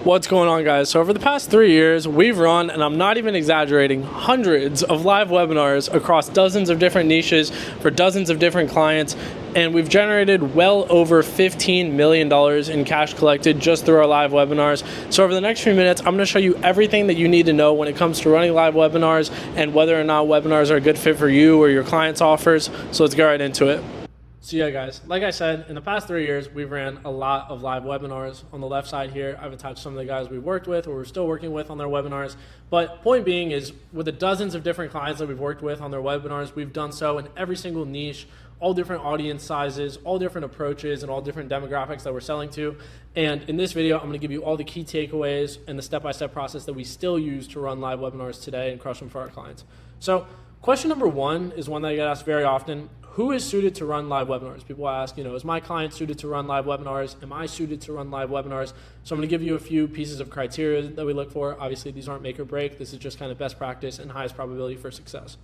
What's going on, guys? So over the past 3 years, we've run, and I'm not even exaggerating, hundreds of live webinars across dozens of different niches for dozens of different clients, and we've generated well over $15 million in cash collected just through our live webinars. So over the next few minutes, I'm going to show you everything that you need to know when it comes to running live webinars and whether or not webinars are a good fit for you or your clients' offers. So let's get right into it. So yeah, guys, like I said, in the past 3 years, we've ran a lot of live webinars. On the left side here, I've attached some of the guys we've worked with or we're still working with on their webinars. But point being is, with the dozens of different clients that we've worked with on their webinars, we've done so in every single niche, all different audience sizes, all different approaches, and all different demographics that we're selling to. And in this video, I'm going to give you all the key takeaways and the step-by-step process that we still use to run live webinars today and crush them for our clients. So question number one is one that I get asked very often. Who is suited to run live webinars? People ask, is my client suited to run live webinars? Am I suited to run live webinars? So I'm going to give you a few pieces of criteria that we look for. Obviously, these aren't make or break. This is just kind of best practice and highest probability for success.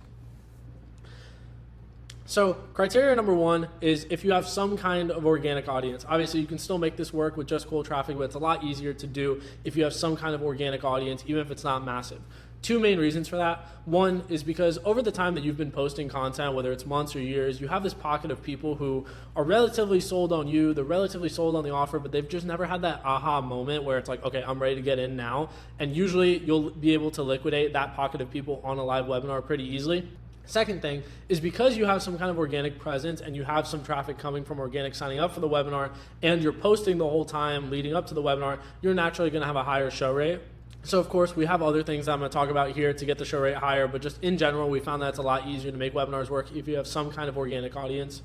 So criteria number one is if you have some kind of organic audience. Obviously, you can still make this work with just cold traffic, but it's a lot easier to do if you have some kind of organic audience, even if it's not massive. Two main reasons for that. One is because over the time that you've been posting content, whether it's months or years, you have this pocket of people who are relatively sold on you, they're relatively sold on the offer, but they've just never had that aha moment where it's like, okay, I'm ready to get in now. And usually you'll be able to liquidate that pocket of people on a live webinar pretty easily. Second thing is because you have some kind of organic presence and you have some traffic coming from organic signing up for the webinar and you're posting the whole time leading up to the webinar, you're naturally going to have a higher show rate. So of course, we have other things that I'm going to talk about here to get the show rate higher, but just in general, we found that it's a lot easier to make webinars work if you have some kind of organic audience.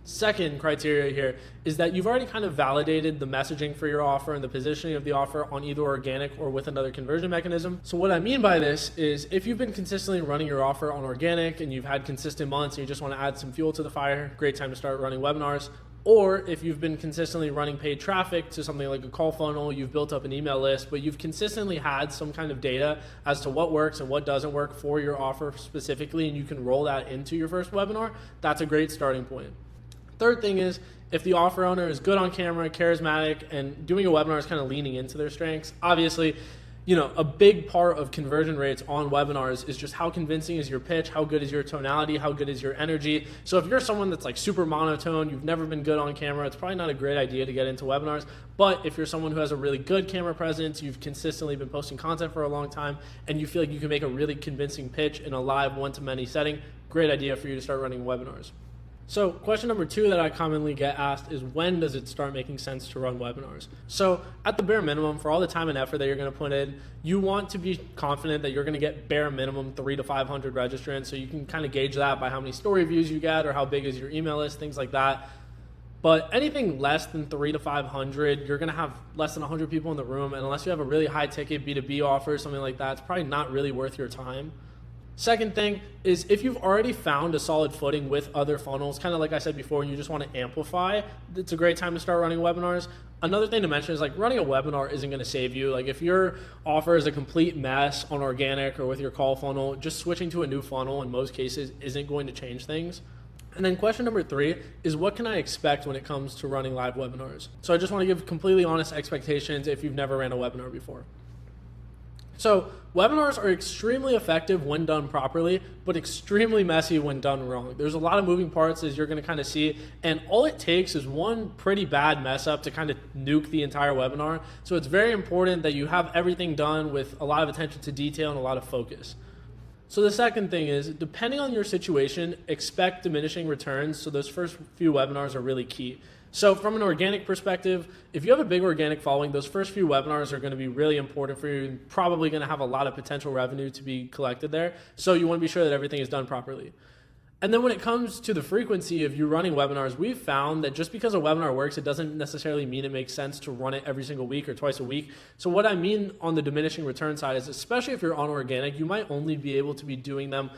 Second criteria here is that you've already kind of validated the messaging for your offer and the positioning of the offer on either organic or with another conversion mechanism. So what I mean by this is if you've been consistently running your offer on organic and you've had consistent months and you just want to add some fuel to the fire, great time to start running webinars. Or if you've been consistently running paid traffic to something like a call funnel, you've built up an email list, but you've consistently had some kind of data as to what works and what doesn't work for your offer specifically, and you can roll that into your first webinar, that's a great starting point. Third thing is, if the offer owner is good on camera, charismatic, and doing a webinar is kind of leaning into their strengths, obviously, a big part of conversion rates on webinars is just how convincing is your pitch, how good is your tonality, how good is your energy. So if you're someone that's like super monotone, you've never been good on camera, it's probably not a great idea to get into webinars. But if you're someone who has a really good camera presence, you've consistently been posting content for a long time, and you feel like you can make a really convincing pitch in a live one-to-many setting, great idea for you to start running webinars. So question number two that I commonly get asked is, when does it start making sense to run webinars? So at the bare minimum, for all the time and effort that you're going to put in, you want to be confident that you're going to get bare minimum 300 to 500 registrants. So you can kind of gauge that by how many story views you get or how big is your email list, things like that. But anything less than 300 to 500, you're going to have less than 100 people in the room. And unless you have a really high ticket B2B offer or something like that, it's probably not really worth your time. Second thing is, if you've already found a solid footing with other funnels, kind of like I said before, and you just want to amplify, it's a great time to start running webinars. Another thing to mention is, like, running a webinar isn't going to save you. Like, if your offer is a complete mess on organic or with your call funnel, just switching to a new funnel in most cases isn't going to change things. And then question number three is, what can I expect when it comes to running live webinars? So I just want to give completely honest expectations if you've never ran a webinar before. So webinars are extremely effective when done properly, but extremely messy when done wrong. There's a lot of moving parts, as you're going to kind of see, and all it takes is one pretty bad mess up to kind of nuke the entire webinar. So it's very important that you have everything done with a lot of attention to detail and a lot of focus. So the second thing is, depending on your situation, expect diminishing returns. So those first few webinars are really key. So from an organic perspective, if you have a big organic following, those first few webinars are going to be really important for you and probably going to have a lot of potential revenue to be collected there. So you want to be sure that everything is done properly. And then when it comes to the frequency of you running webinars, we've found that just because a webinar works, it doesn't necessarily mean it makes sense to run it every single week or twice a week. So what I mean on the diminishing return side is, especially if you're on organic, you might only be able to be doing them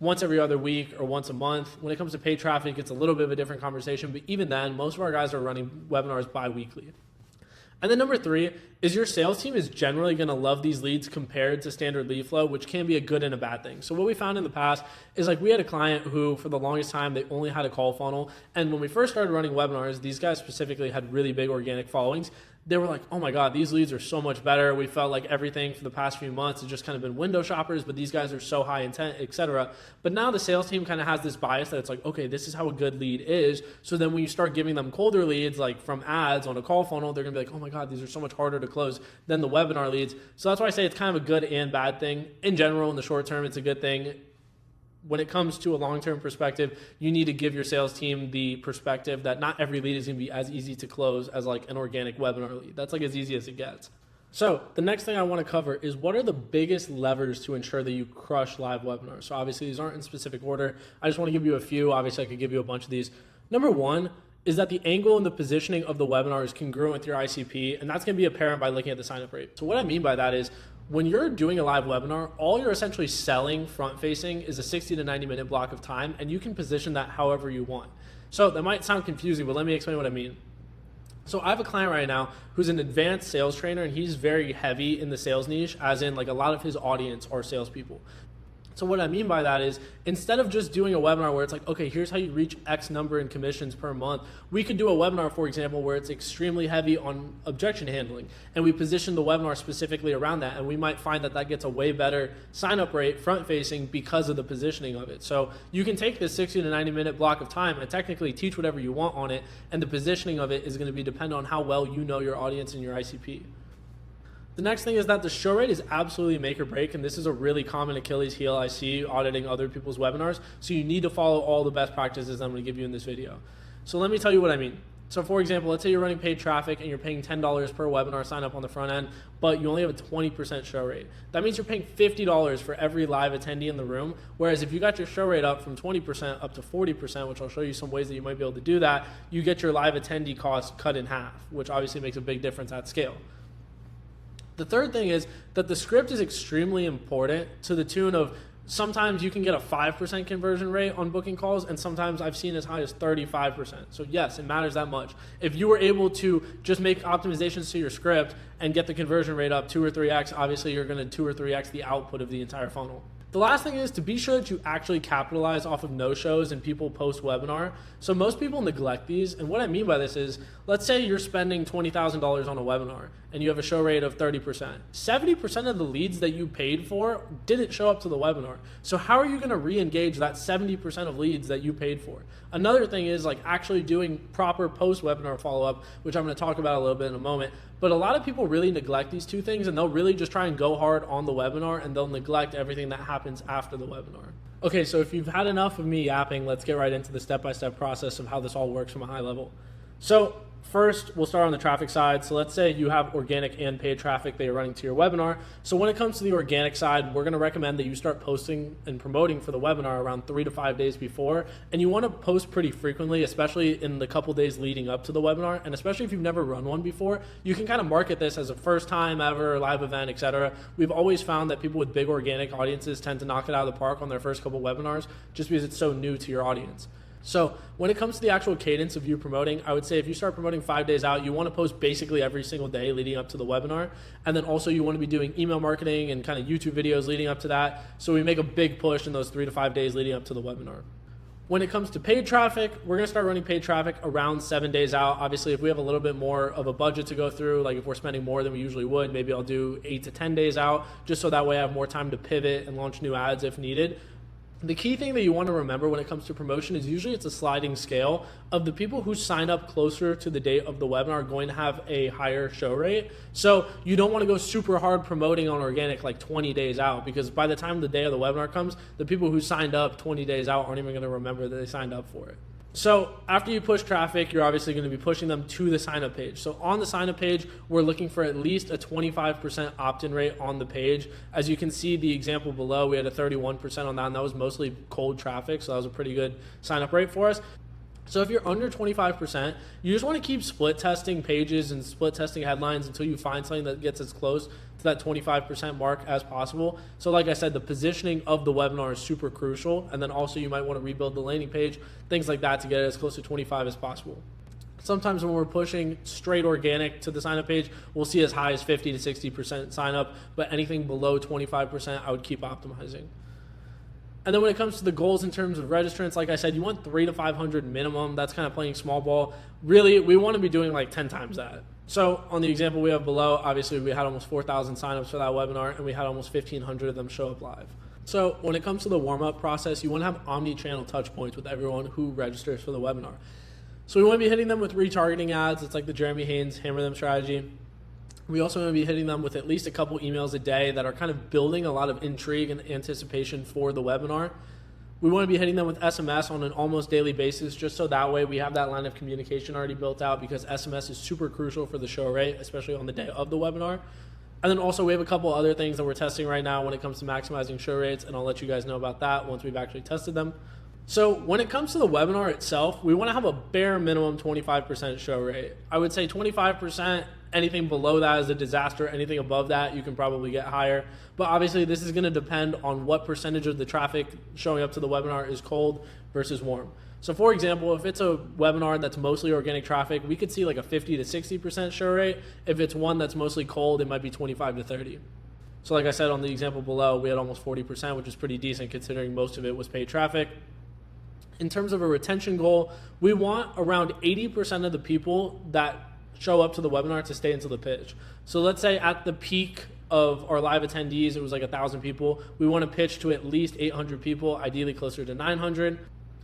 once every other week or once a month. When it comes to paid traffic, it's a little bit of a different conversation, but even then, most of our guys are running webinars bi-weekly. And then number three is, your sales team is generally going to love these leads compared to standard lead flow, which can be a good and a bad thing. So what we found in the past is, like, we had a client who for the longest time, they only had a call funnel. And when we first started running webinars, these guys specifically had really big organic followings. they were like, oh my God, these leads are so much better. We felt like everything for the past few months has just kind of been window shoppers, but these guys are so high intent, etc. But now the sales team kind of has this bias that it's like, okay, this is how a good lead is. So then when you start giving them colder leads, like from ads on a call funnel, they're gonna be like, oh my God, these are so much harder to close than the webinar leads. So that's why I say it's kind of a good and bad thing. In general, in the short term, it's a good thing. When it comes to a long-term perspective, you need to give your sales team the perspective that not every lead is going to be as easy to close as like an organic webinar lead. That's like as easy as it gets. So the next thing I want to cover is what are the biggest levers to ensure that you crush live webinars. So obviously these aren't in specific order. I just want to give you a few. Obviously I could give you a bunch of these. Number one is that the angle and the positioning of the webinar is congruent with your ICP, and that's going to be apparent by looking at the sign-up rate. So what I mean by that is when you're doing a live webinar, all you're essentially selling front-facing is a 60 to 90-minute block of time, and you can position that however you want. So that might sound confusing, but let me explain what I mean. So I have a client right now who's an advanced sales trainer, and he's very heavy in the sales niche, as in like a lot of his audience are salespeople. So what I mean by that is instead of just doing a webinar where it's like, okay, here's how you reach X number in commissions per month, we could do a webinar, for example, where it's extremely heavy on objection handling. And we position the webinar specifically around that. And we might find that that gets a way better sign-up rate front facing because of the positioning of it. So you can take this 60 to 90 minute block of time and technically teach whatever you want on it. And the positioning of it is going to be dependent on how well you know your audience and your ICP. The next thing is that the show rate is absolutely make or break, and this is a really common Achilles heel I see auditing other people's webinars, so you need to follow all the best practices I'm going to give you in this video. So let me tell you what I mean. So for example, let's say you're running paid traffic and you're paying $10 per webinar sign up on the front end, but you only have a 20% show rate. That means you're paying $50 for every live attendee in the room, whereas if you got your show rate up from 20% up to 40%, which I'll show you some ways that you might be able to do that, you get your live attendee cost cut in half, which obviously makes a big difference at scale. The third thing is that the script is extremely important to the tune of sometimes you can get a 5% conversion rate on booking calls, and sometimes I've seen as high as 35%. So yes, it matters that much. If you were able to just make optimizations to your script and get the conversion rate up 2 or 3x, obviously you're going to 2 or 3x the output of the entire funnel. The last thing is to be sure that you actually capitalize off of no-shows and people post-webinar. So most people neglect these, and what I mean by this is, let's say you're spending $20,000 on a webinar and you have a show rate of 30%. 70% of the leads that you paid for didn't show up to the webinar. So how are you going to re-engage that 70% of leads that you paid for? Another thing is like actually doing proper post-webinar follow-up, which I'm going to talk about a little bit in a moment. But a lot of people really neglect these two things, and they'll really just try and go hard on the webinar, and they'll neglect everything that happens after the webinar. Okay, so if you've had enough of me yapping, let's get right into the step-by-step process of how this all works from a high level. So first, we'll start on the traffic side. So let's say you have organic and paid traffic that you're running to your webinar. So when it comes to the organic side, we're going to recommend that you start posting and promoting for the webinar around 3 to 5 days before. And you want to post pretty frequently, especially in the couple days leading up to the webinar. And especially if you've never run one before, you can kind of market this as a first time ever live event, etc. We've always found that people with big organic audiences tend to knock it out of the park on their first couple webinars just because it's so new to your audience. So when it comes to the actual cadence of you promoting, I would say if you start promoting 5 days out, you want to post basically every single day leading up to the webinar. And then also you want to be doing email marketing and kind of YouTube videos leading up to that. So we make a big push in those 3 to 5 days leading up to the webinar. When it comes to paid traffic, we're going to start running paid traffic around 7 days out. Obviously, if we have a little bit more of a budget to go through, like if we're spending more than we usually would, maybe I'll do 8 to 10 days out, just so that way I have more time to pivot and launch new ads if needed. The key thing that you want to remember when it comes to promotion is usually it's a sliding scale of the people who sign up closer to the date of the webinar are going to have a higher show rate. So you don't want to go super hard promoting on organic like 20 days out, because by the time the day of the webinar comes, the people who signed up 20 days out aren't even going to remember that they signed up for it. So after you push traffic, you're obviously going to be pushing them to the sign-up page. So on the sign-up page, we're looking for at least a 25% opt-in rate on the page. As you can see the example below, we had a 31% on that, and that was mostly cold traffic, so that was a pretty good sign-up rate for us. So if you're under 25%, you just want to keep split testing pages and split testing headlines until you find something that gets as close to that 25% mark as possible. So like I said, the positioning of the webinar is super crucial. And then also you might want to rebuild the landing page, things like that to get it as close to 25 as possible. Sometimes when we're pushing straight organic to the sign up page, we'll see as high as 50 to 60% sign up, but anything below 25%, I would keep optimizing. And then when it comes to the goals in terms of registrants, like I said, you want 300 to 500 minimum. That's kind of playing small ball. Really, we want to be doing like 10 times that. So on the example we have below, obviously we had almost 4,000 signups for that webinar, and we had almost 1,500 of them show up live. So when it comes to the warm-up process, you want to have omni-channel touch points with everyone who registers for the webinar. So we want to be hitting them with retargeting ads. It's like the Jeremy Haynes hammer them strategy. We also want to be hitting them with at least a couple emails a day that are kind of building a lot of intrigue and anticipation for the webinar. We want to be hitting them with SMS on an almost daily basis, just so that way we have that line of communication already built out, because SMS is super crucial for the show rate, especially on the day of the webinar. And then also we have a couple other things that we're testing right now when it comes to maximizing show rates, and I'll let you guys know about that once we've actually tested them. So when it comes to the webinar itself, we want to have a bare minimum 25% show rate. I would say 25%. Anything below that is a disaster. Anything above that, you can probably get higher. But obviously, this is going to depend on what percentage of the traffic showing up to the webinar is cold versus warm. So for example, if it's a webinar that's mostly organic traffic, we could see like a 50 to 60% show rate. If it's one that's mostly cold, it might be 25 to 30. So like I said on the example below, we had almost 40%, which is pretty decent considering most of it was paid traffic. In terms of a retention goal, we want around 80% of the people that show up to the webinar to stay until the pitch. So let's say at the peak of our live attendees, it was like 1,000 people. We want to pitch to at least 800 people, ideally closer to 900.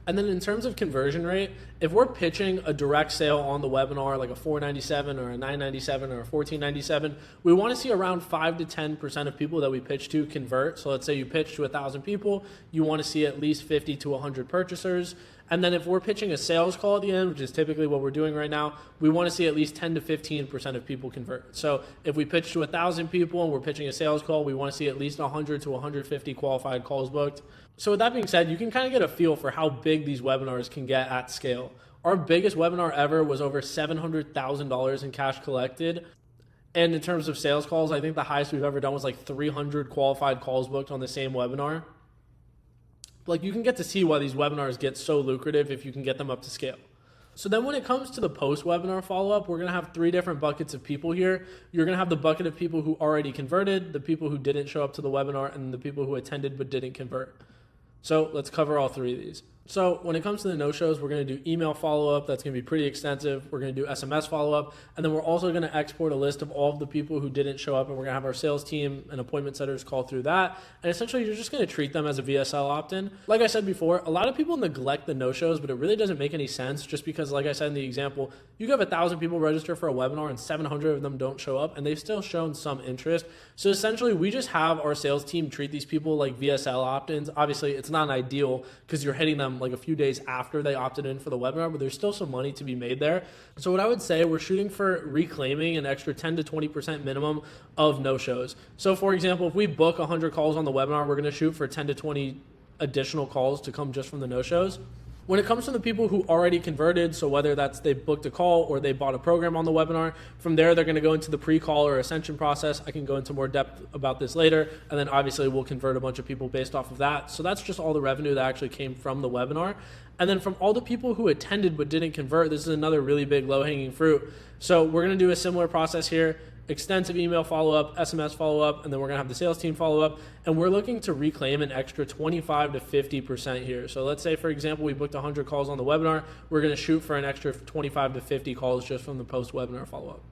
And then in terms of conversion rate, if we're pitching a direct sale on the webinar, like a $497 or a $997 or a $1497, we want to see around 5 to 10% of people that we pitch to convert. So let's say you pitch to 1,000 people, you want to see at least 50 to 100 purchasers. And then if we're pitching a sales call at the end, which is typically what we're doing right now, we want to see at least 10 to 15% of people convert. So if we pitch to 1,000 people and we're pitching a sales call, we want to see at least 100 to 150 qualified calls booked. So with that being said, you can kind of get a feel for how big these webinars can get at scale. Our biggest webinar ever was over $700,000 in cash collected. And in terms of sales calls, I think the highest we've ever done was like 300 qualified calls booked on the same webinar. Like, you can get to see why these webinars get so lucrative if you can get them up to scale. So then when it comes to the post-webinar follow-up, we're going to have 3 different buckets of people here. You're going to have the bucket of people who already converted, the people who didn't show up to the webinar, and the people who attended but didn't convert. So let's cover all 3 of these. So when it comes to the no-shows, we're going to do email follow-up. That's going to be pretty extensive. We're going to do SMS follow-up. And then we're also going to export a list of all of the people who didn't show up, and we're going to have our sales team and appointment setters call through that. And essentially, you're just going to treat them as a VSL opt-in. Like I said before, a lot of people neglect the no-shows, but it really doesn't make any sense, just because, like I said in the example, you have 1,000 people register for a webinar and 700 of them don't show up, and they've still shown some interest. So essentially, we just have our sales team treat these people like VSL opt-ins. Obviously, it's not ideal because you're hitting them like a few days after they opted in for the webinar, but there's still some money to be made there. So what I would say, we're shooting for reclaiming an extra 10 to 20% minimum of no-shows. So for example, if we book 100 calls on the webinar, we're going to shoot for 10 to 20 additional calls to come just from the no-shows. When it comes to the people who already converted, so whether that's they booked a call or they bought a program on the webinar, from there they're going to go into the pre-call or ascension process. I can go into more depth about this later, and then obviously we'll convert a bunch of people based off of that. So that's just all the revenue that actually came from the webinar. And then from all the people who attended but didn't convert, this is another really big low-hanging fruit. So we're going to do a similar process here. Extensive email follow-up, SMS follow-up, and then we're going to have the sales team follow-up, and we're looking to reclaim an extra 25 to 50% here. So let's say, for example, we booked 100 calls on the webinar. We're going to shoot for an extra 25 to 50 calls just from the post-webinar follow-up.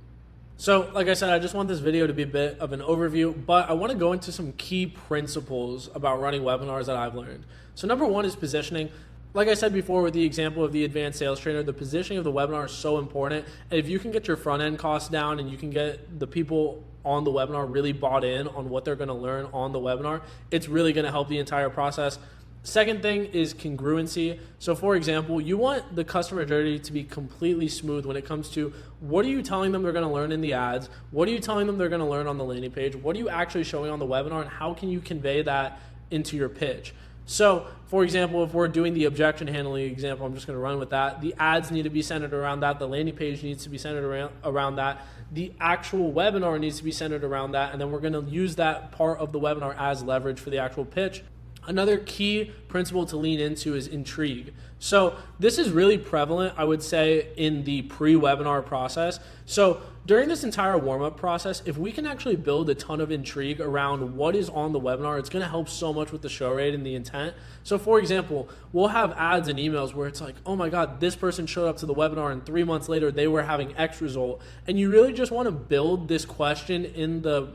So like I said, I just want this video to be a bit of an overview, but I want to go into some key principles about running webinars that I've learned. So number 1 is positioning. Like I said before with the example of the advanced sales trainer, the positioning of the webinar is so important. And if you can get your front end costs down and you can get the people on the webinar really bought in on what they're going to learn on the webinar, it's really going to help the entire process. Second thing is congruency. So for example, you want the customer journey to be completely smooth when it comes to what are you telling them they're going to learn in the ads? What are you telling them they're going to learn on the landing page? What are you actually showing on the webinar, and how can you convey that into your pitch? So, for example, if we're doing the objection handling example, I'm just going to run with that. The ads need to be centered around that. The landing page needs to be centered around that. The actual webinar needs to be centered around that. And then we're going to use that part of the webinar as leverage for the actual pitch. Another key principle to lean into is intrigue. So this is really prevalent, I would say, in the pre-webinar process. So during this entire warm-up process, if we can actually build a ton of intrigue around what is on the webinar, it's going to help so much with the show rate and the intent. So for example, we'll have ads and emails where it's like, oh my God, this person showed up to the webinar and 3 months later they were having X result. And you really just want to build this question in the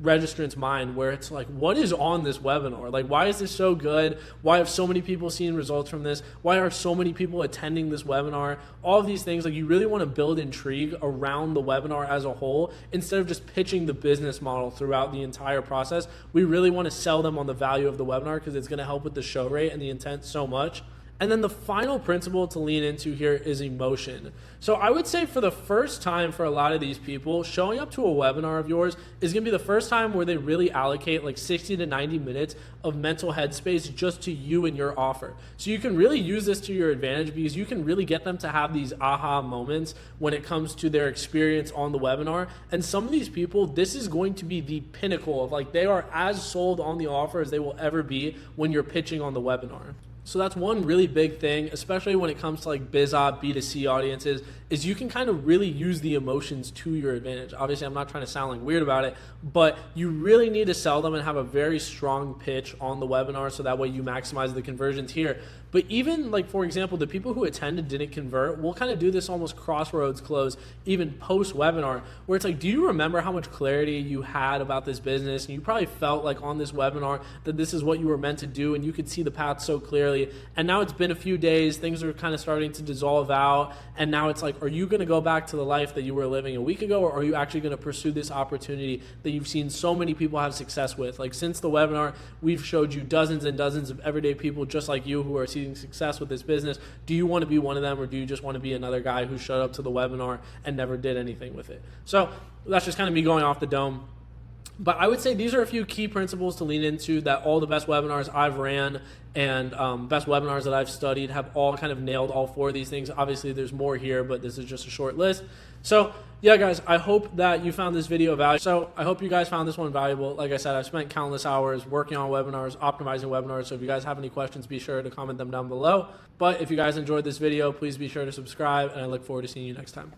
registrant's mind where it's like, what is on this webinar? Like, why is this so good? Why have so many people seen results from this? Why are so many people attending this webinar? All of these things, like, you really want to build intrigue around the webinar as a whole instead of just pitching the business model throughout the entire process. We really want to sell them on the value of the webinar because it's going to help with the show rate and the intent so much. And then the final principle to lean into here is emotion. So I would say for the first time for a lot of these people, showing up to a webinar of yours is going to be the first time where they really allocate like 60 to 90 minutes of mental headspace just to you and your offer. So you can really use this to your advantage because you can really get them to have these aha moments when it comes to their experience on the webinar. And some of these people, this is going to be the pinnacle of, like, they are as sold on the offer as they will ever be when you're pitching on the webinar. So that's one really big thing, especially when it comes to like BizOp, B2C audiences, is you can kind of really use the emotions to your advantage. Obviously, I'm not trying to sound like weird about it, but you really need to sell them and have a very strong pitch on the webinar so that way you maximize the conversions here. But even like, for example, the people who attended didn't convert, we'll kind of do this almost crossroads close, even post-webinar, where it's like, do you remember how much clarity you had about this business? And you probably felt like on this webinar that this is what you were meant to do and you could see the path so clearly. And now it's been a few days, things are kind of starting to dissolve out, and now it's like, are you going to go back to the life that you were living a week ago, or are you actually going to pursue this opportunity that you've seen so many people have success with? Like, since the webinar, we've showed you dozens and dozens of everyday people just like you who are seeing success with this business. Do you want to be one of them, or do you just want to be another guy who showed up to the webinar and never did anything with it? So that's just kind of me going off the dome. But I would say these are a few key principles to lean into that all the best webinars I've ran and best webinars that I've studied have all kind of nailed all four of these things. Obviously, there's more here, but this is just a short list. So yeah, guys, I hope that you found this video valuable. So I hope you guys found this one valuable. Like I said, I've spent countless hours working on webinars, optimizing webinars. So if you guys have any questions, be sure to comment them down below. But if you guys enjoyed this video, please be sure to subscribe, and I look forward to seeing you next time.